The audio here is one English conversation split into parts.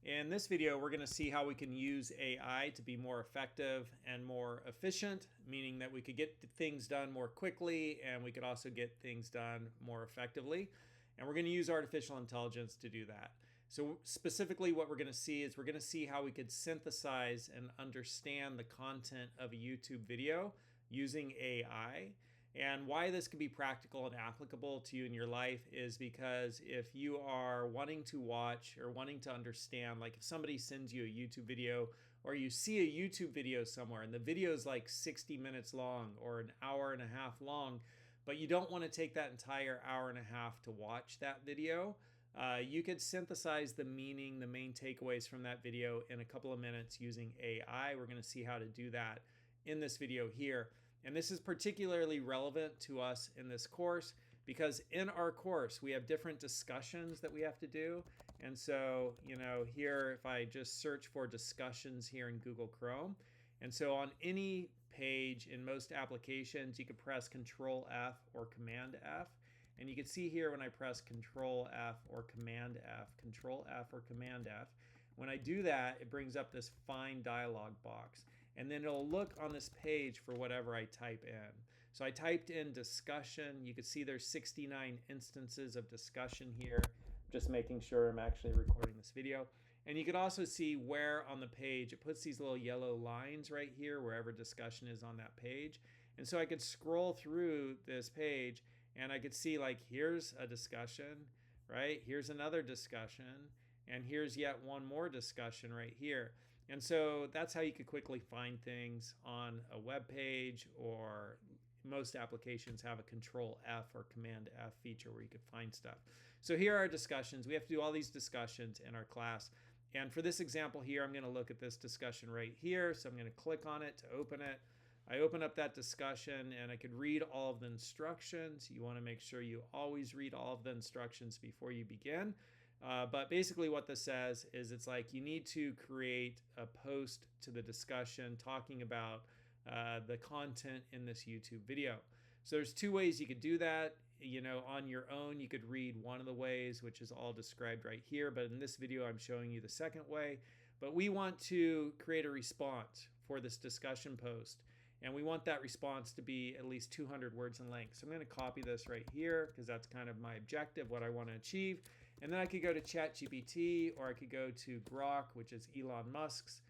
In this video, we're going to see how we can use AI to be more effective and more efficient, meaning that we could get things done more quickly and we could also get things done more effectively. And we're going to use artificial intelligence to do that. So specifically what we're going to see is we're going to see how we could synthesize and understand the content of a YouTube video using AI. And why this can be practical and applicable to you in your life is because if you are wanting to watch or wanting to understand, like if somebody sends you a YouTube video or you see a YouTube video somewhere and the video is like 60 minutes long or an hour and a half long, but you don't want to take that entire hour and a half to watch that video, you could synthesize the meaning, the main takeaways from that video in a couple of minutes using AI. We're going to see how to do that in this video here. And this is particularly relevant to us in this course because in our course, we have different discussions that we have to do. And so, here, if I just search for discussions here in Google Chrome, and so on any page in most applications, you can press Control F or Command F. And you can see here when I press Control F or Command F, Control F or Command F, when I do that, it brings up this Find dialog box. And then it'll look on this page for whatever I type in. So I typed in discussion. You can see there's 69 instances of discussion here. Just making sure I'm actually recording this video. And you can also see where on the page, it puts these little yellow lines right here, wherever discussion is on that page. And so I could scroll through this page and I could see like, here's a discussion, right? Here's another discussion. And here's yet one more discussion right here. And so that's how you could quickly find things on a web page, or most applications have a Control F or Command F feature where you could find stuff. So here are discussions. We have to do all these discussions in our class. And for this example here, I'm going to look at this discussion right here. So I'm going to click on it to open it. I open up that discussion and I could read all of the instructions. You want to make sure you always read all of the instructions before you begin. But basically what this says is it's like you need to create a post to the discussion talking about the content in this YouTube video. So there's two ways you could do that. On your own, you could read one of the ways, which is all described right here. But in this video, I'm showing you the second way. But we want to create a response for this discussion post. And we want that response to be at least 200 words in length. So I'm going to copy this right here because that's kind of my objective, what I want to achieve. And then I could go to ChatGPT, or I could go to Grok, which is Elon Musk's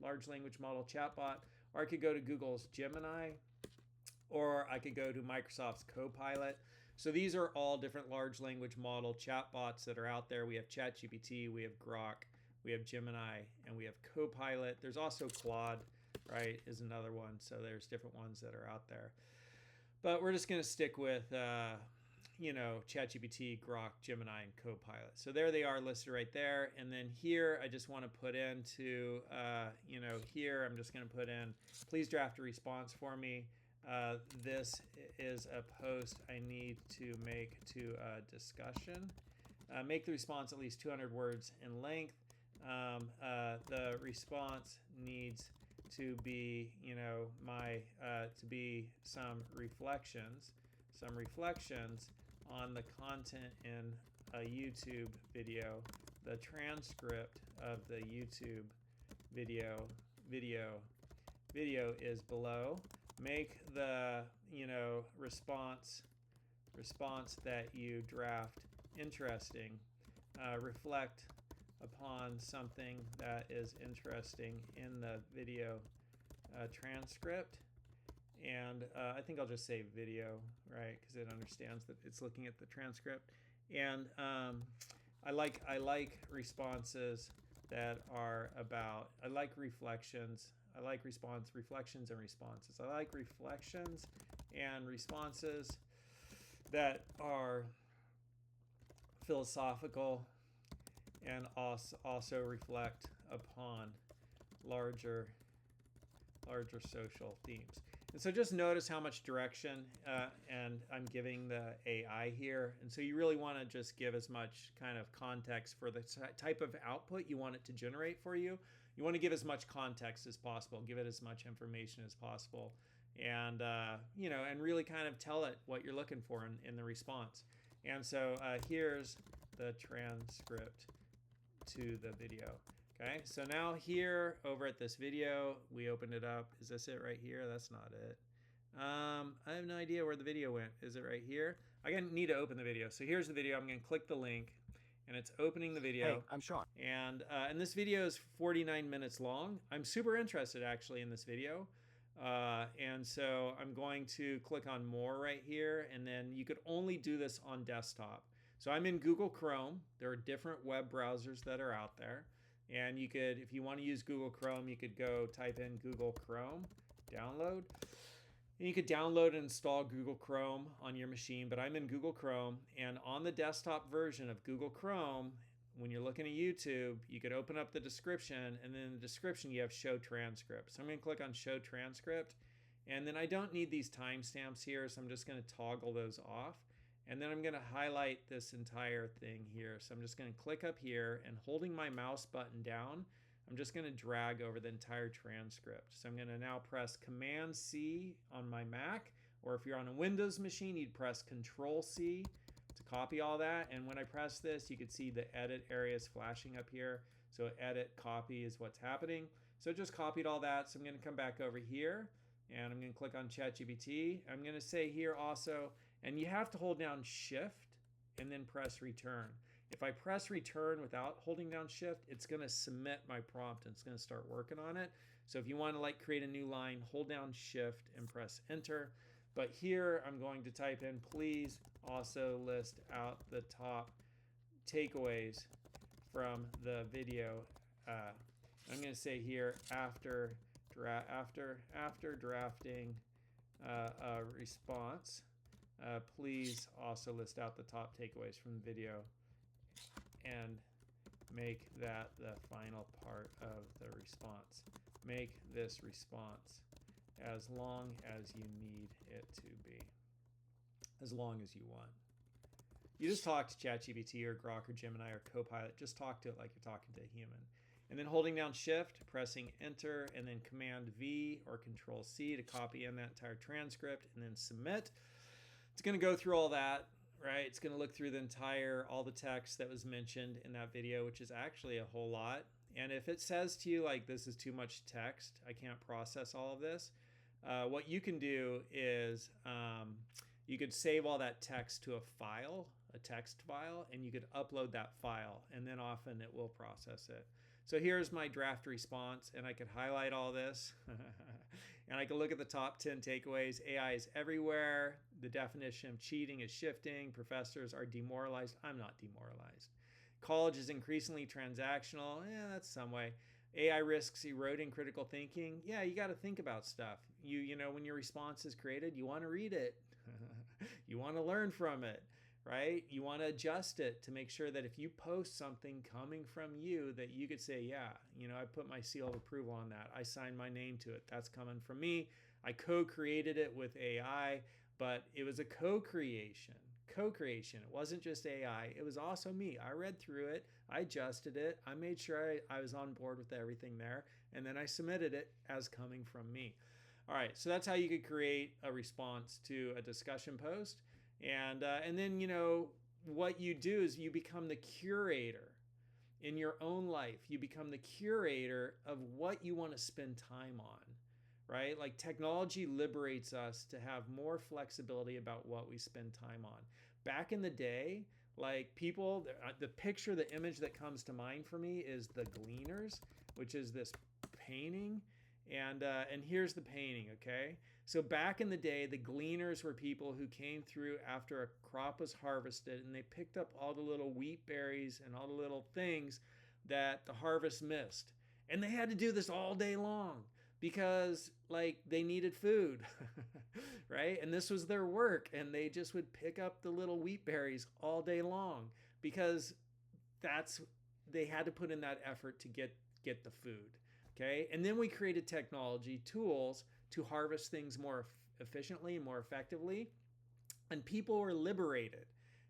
large language model chatbot, or I could go to Google's Gemini, or I could go to Microsoft's Copilot. So these are all different large language model chatbots that are out there. We have ChatGPT, we have Grok, we have Gemini, and we have Copilot. There's also Claude, right, is another one. So there's different ones that are out there. But we're just going to stick with, ChatGPT, Grok, Gemini, and Copilot. So there they are listed right there. And then here, I just want to put into, here, I'm just going to put in, please draft a response for me. This is a post I need to make to a discussion. Make the response at least 200 words in length. The response needs to be, to be some reflections on the content in a YouTube video. The transcript of the YouTube video is below. Make the, response that you draft interesting. Reflect upon something that is interesting in the video transcript. And I think I'll just say video, right? Because it understands that it's looking at the transcript. And I like responses that are about, I like reflections. I like reflections and responses. I like reflections and responses that are philosophical and also reflect upon larger social themes. And so just notice how much direction and I'm giving the AI here. And so you really want to just give as much kind of context for the type of output you want it to generate for you. You want to give as much context as possible, give it as much information as possible, and and really kind of tell it what you're looking for in the response. And so here's the transcript to the video. Okay, so now here over at this video, we opened it up. Is this it right here? That's not it. I have no idea where the video went. Is it right here? I need to open the video. So here's the video. I'm going to click the link, and it's opening the video. Hey, I'm Sean. And this video is 49 minutes long. I'm super interested actually in this video. And so I'm going to click on more right here, and then you could only do this on desktop. So I'm in Google Chrome. There are different web browsers that are out there. And you could, if you want to use Google Chrome, you could go type in Google Chrome, download. And you could download and install Google Chrome on your machine, but I'm in Google Chrome. And on the desktop version of Google Chrome, when you're looking at YouTube, you could open up the description, and then in the description you have show transcript. So I'm going to click on show transcript, and then I don't need these timestamps here, so I'm just going to toggle those off. And then I'm going to highlight this entire thing here. So I'm just going to click up here, and holding my mouse button down, I'm just going to drag over the entire transcript. So I'm going to now press Command C on my Mac, or if you're on a Windows machine, you'd press Control C to copy all that. And when I press this, you can see the edit areas flashing up here. So edit, copy is what's happening. So it just copied all that. So I'm going to come back over here, and I'm going to click on ChatGPT. I'm going to say here also, and you have to hold down Shift and then press Return. If I press Return without holding down Shift, it's going to submit my prompt and it's going to start working on it. So if you want to like create a new line, hold down Shift and press Enter. But here I'm going to type in, please also list out the top takeaways from the video. I'm going to say here, after drafting a response, please also list out the top takeaways from the video and make that the final part of the response. Make this response as long as you need it to be, as long as you want. You just talk to ChatGPT or Grok or Gemini or Copilot. Just talk to it like you're talking to a human. And then holding down Shift, pressing Enter, and then Command V or Control C to copy in that entire transcript, and then submit. It's going to go through all that, right? It's going to look through all the text that was mentioned in that video, which is actually a whole lot. And if it says to you like this is too much text, I can't process all of this, what you can do is you could save all that text to a file, a text file, and you could upload that file, and then often it will process it. So here's my draft response, and I could highlight all this, and I can look at the top 10 takeaways. AI is everywhere. The definition of cheating is shifting. Professors are demoralized. I'm not demoralized. College is increasingly transactional. That's some way. AI risks eroding critical thinking. Yeah, you got to think about stuff. You know, when your response is created, you want to read it. You want to learn from it, right? You want to adjust it to make sure that if you post something coming from you, that you could say, yeah, you know, I put my seal of approval on that. I signed my name to it. That's coming from me. I co-created it with AI, but it was a co-creation. It wasn't just AI. It was also me. I read through it. I adjusted it. I made sure I was on board with everything there. And then I submitted it as coming from me. All right, so that's how you could create a response to a discussion post. And then, you know, what you do is you become the curator in your own life. You become the curator of what you want to spend time on, right? Like technology liberates us to have more flexibility about what we spend time on. Back in the day, like people, the image that comes to mind for me is the Gleaners, which is this painting. And here's the painting, okay? So back in the day, the Gleaners were people who came through after a crop was harvested, and they picked up all the little wheat berries and all the little things that the harvest missed. And they had to do this all day long because like they needed food, right? And this was their work, and they just would pick up the little wheat berries all day long because they had to put in that effort to get the food. Okay, and then we created technology tools to harvest things more efficiently, more effectively, and people were liberated.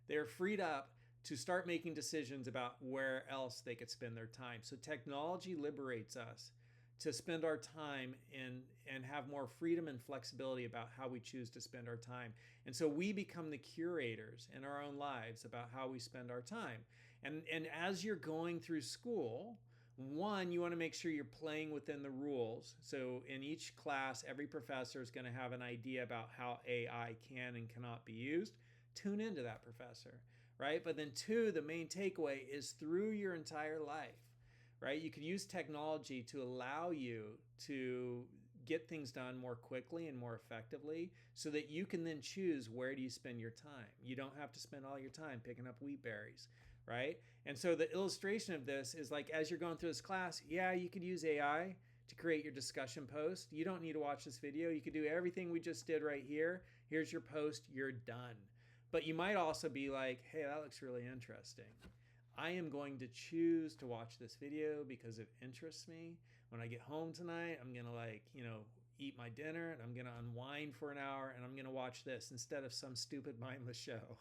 They're freed up to start making decisions about where else they could spend their time. So technology liberates us to spend our time and have more freedom and flexibility about how we choose to spend our time. And so we become the curators in our own lives about how we spend our time. And as you're going through school, one, you want to make sure you're playing within the rules. So in each class, every professor is going to have an idea about how AI can and cannot be used. Tune into that professor, right? But then two, the main takeaway is through your entire life, right? You could use technology to allow you to get things done more quickly and more effectively so that you can then choose where do you spend your time. You don't have to spend all your time picking up wheat berries, right? And so the illustration of this is like, as you're going through this class, yeah, you could use AI to create your discussion post. You don't need to watch this video. You could do everything we just did right here. Here's your post, you're done. But you might also be like, hey, that looks really interesting. I am going to choose to watch this video because it interests me. When I get home tonight, I'm going to eat my dinner and I'm going to unwind for an hour and I'm going to watch this instead of some stupid mindless show,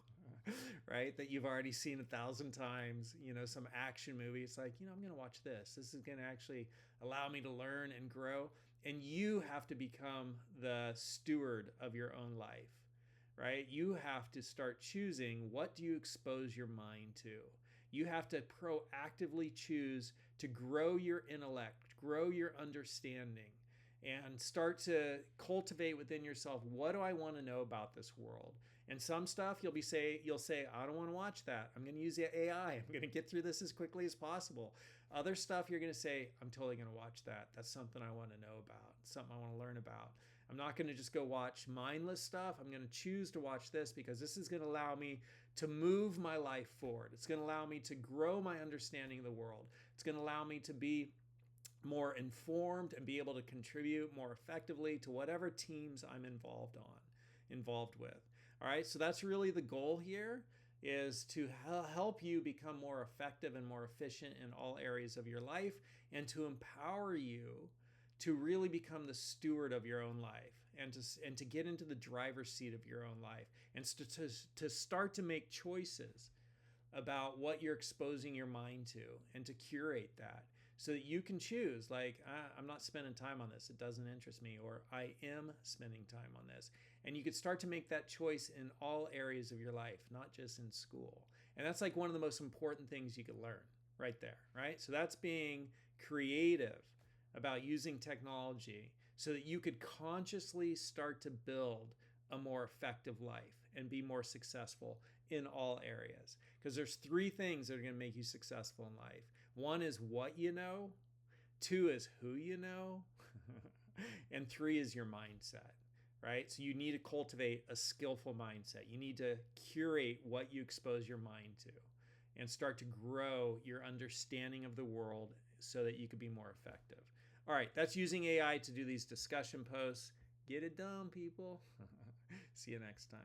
right? That you've already seen 1,000 times, some action movie. It's like, I'm going to watch this. This is going to actually allow me to learn and grow. And you have to become the steward of your own life, right? You have to start choosing, what do you expose your mind to? You have to proactively choose to grow your intellect, grow your understanding, and start to cultivate within yourself, what do I want to know about this world? And some stuff you'll say, I don't want to watch that. I'm going to use the AI. I'm going to get through this as quickly as possible. Other stuff you're going to say, I'm totally going to watch that. That's something I want to know about, something I want to learn about. I'm not going to just go watch mindless stuff. I'm going to choose to watch this because this is going to allow me to move my life forward. It's going to allow me to grow my understanding of the world. It's going to allow me to be more informed and be able to contribute more effectively to whatever teams I'm involved with. All right, so that's really the goal here, is to help you become more effective and more efficient in all areas of your life, and to empower you to really become the steward of your own life, and to get into the driver's seat of your own life, and to start to make choices about what you're exposing your mind to, and to curate that so that you can choose, like, I'm not spending time on this, it doesn't interest me, or I am spending time on this. And you could start to make that choice in all areas of your life, not just in school. And that's like one of the most important things you could learn right there, right? So that's being creative about using technology so that you could consciously start to build a more effective life and be more successful in all areas. Because there's three things that are going to make you successful in life. One is what you know, two is who you know, and three is your mindset, right? So you need to cultivate a skillful mindset. You need to curate what you expose your mind to and start to grow your understanding of the world so that you could be more effective. All right, that's using AI to do these discussion posts. Get it done, people. See you next time.